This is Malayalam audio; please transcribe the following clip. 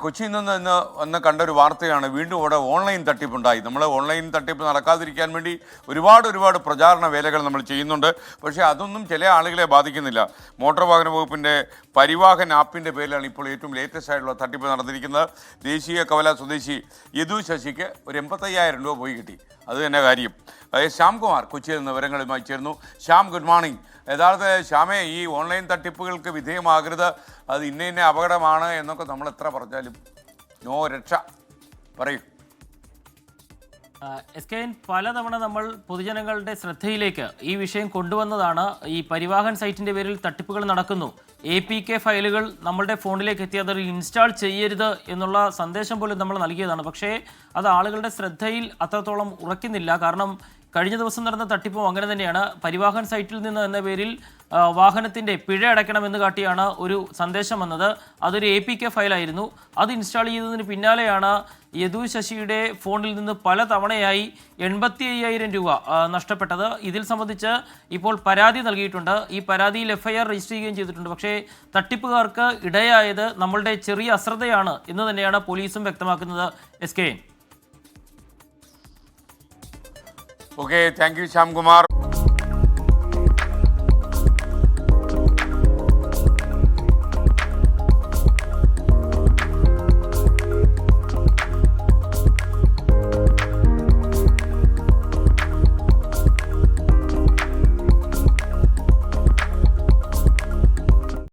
കൊച്ചിയിൽ നിന്ന് ഇന്ന് കണ്ടൊരു വാർത്തയാണ്. വീണ്ടും ഇവിടെ ഓൺലൈൻ തട്ടിപ്പുണ്ടായി. നമ്മൾ ഓൺലൈൻ തട്ടിപ്പ് നടക്കാതിരിക്കാൻ വേണ്ടി ഒരുപാട് പ്രചാരണ വേലകൾ നമ്മൾ ചെയ്യുന്നുണ്ട്. പക്ഷേ അതൊന്നും ചില ആളുകളെ ബാധിക്കുന്നില്ല. മോട്ടോർ വാഹന വകുപ്പിൻ്റെ പരിവാഹൻ ആപ്പിൻ്റെ പേരിലാണ് ഇപ്പോൾ ഏറ്റവും ലേറ്റസ്റ്റ് ആയിട്ടുള്ള തട്ടിപ്പ് നടന്നിരിക്കുന്നത്. ദേശീയ കവല സ്വദേശി യദു ശശിക്ക് ഒരു 85,000 രൂപ പോയി കിട്ടി. അത് തന്നെ കാര്യം. ശ്യാംകുമാർ കൊച്ചിയിൽ നിന്ന് വിവരങ്ങളുമായി ചേർന്നു. Shyam, good morning. യഥാർത്ഥ ശ്യാമേ, ഈ ഓൺലൈൻ തട്ടിപ്പുകൾക്ക് വിധേയമാകരുത്, അത് ഇന്ന അപകടമാണ് എന്നൊക്കെ നമ്മൾ എത്ര പറഞ്ഞാലും നോ രക്ഷ. പറയൂ. SKN പലതവണ നമ്മൾ പൊതുജനങ്ങളുടെ ശ്രദ്ധയിലേക്ക് ഈ വിഷയം കൊണ്ടുവന്നതാണ്. ഈ പരിവാഹൻ സൈറ്റിൻ്റെ പേരിൽ തട്ടിപ്പുകൾ നടക്കുന്നു. APK ഫയലുകൾ നമ്മളുടെ ഫോണിലേക്ക് എത്തി അത് ഇൻസ്റ്റാൾ ചെയ്യരുത് എന്നുള്ള സന്ദേശം പോലും നമ്മൾ നൽകിയതാണ്. പക്ഷേ അത് ആളുകളുടെ ശ്രദ്ധയിൽ അത്രത്തോളം ഉറക്കുന്നില്ല. കാരണം കഴിഞ്ഞ ദിവസം നടന്ന തട്ടിപ്പും അങ്ങനെ തന്നെയാണ്. പരിവാഹൻ സൈറ്റിൽ നിന്ന് എന്ന പേരിൽ വാഹനത്തിൻ്റെ പിഴ അടയ്ക്കണമെന്ന് കാട്ടിയാണ് ഒരു സന്ദേശം വന്നത്. അതൊരു APK ഫയലായിരുന്നു. അത് ഇൻസ്റ്റാൾ ചെയ്തതിന് പിന്നാലെയാണ് യദു ശശിയുടെ ഫോണിൽ നിന്ന് പല തവണയായി 85,000 രൂപ നഷ്ടപ്പെട്ടത്. ഇതിൽ സംബന്ധിച്ച് ഇപ്പോൾ പരാതി നൽകിയിട്ടുണ്ട്. ഈ പരാതിയിൽ FIR രജിസ്റ്റർ ചെയ്യുകയും ചെയ്തിട്ടുണ്ട്. പക്ഷേ തട്ടിപ്പുകാർക്ക് ഇടയായത് നമ്മളുടെ ചെറിയ അശ്രദ്ധയാണ് എന്ന് തന്നെയാണ് പോലീസും വ്യക്തമാക്കുന്നത്. SKN. Okay, thank you Shyamkumar.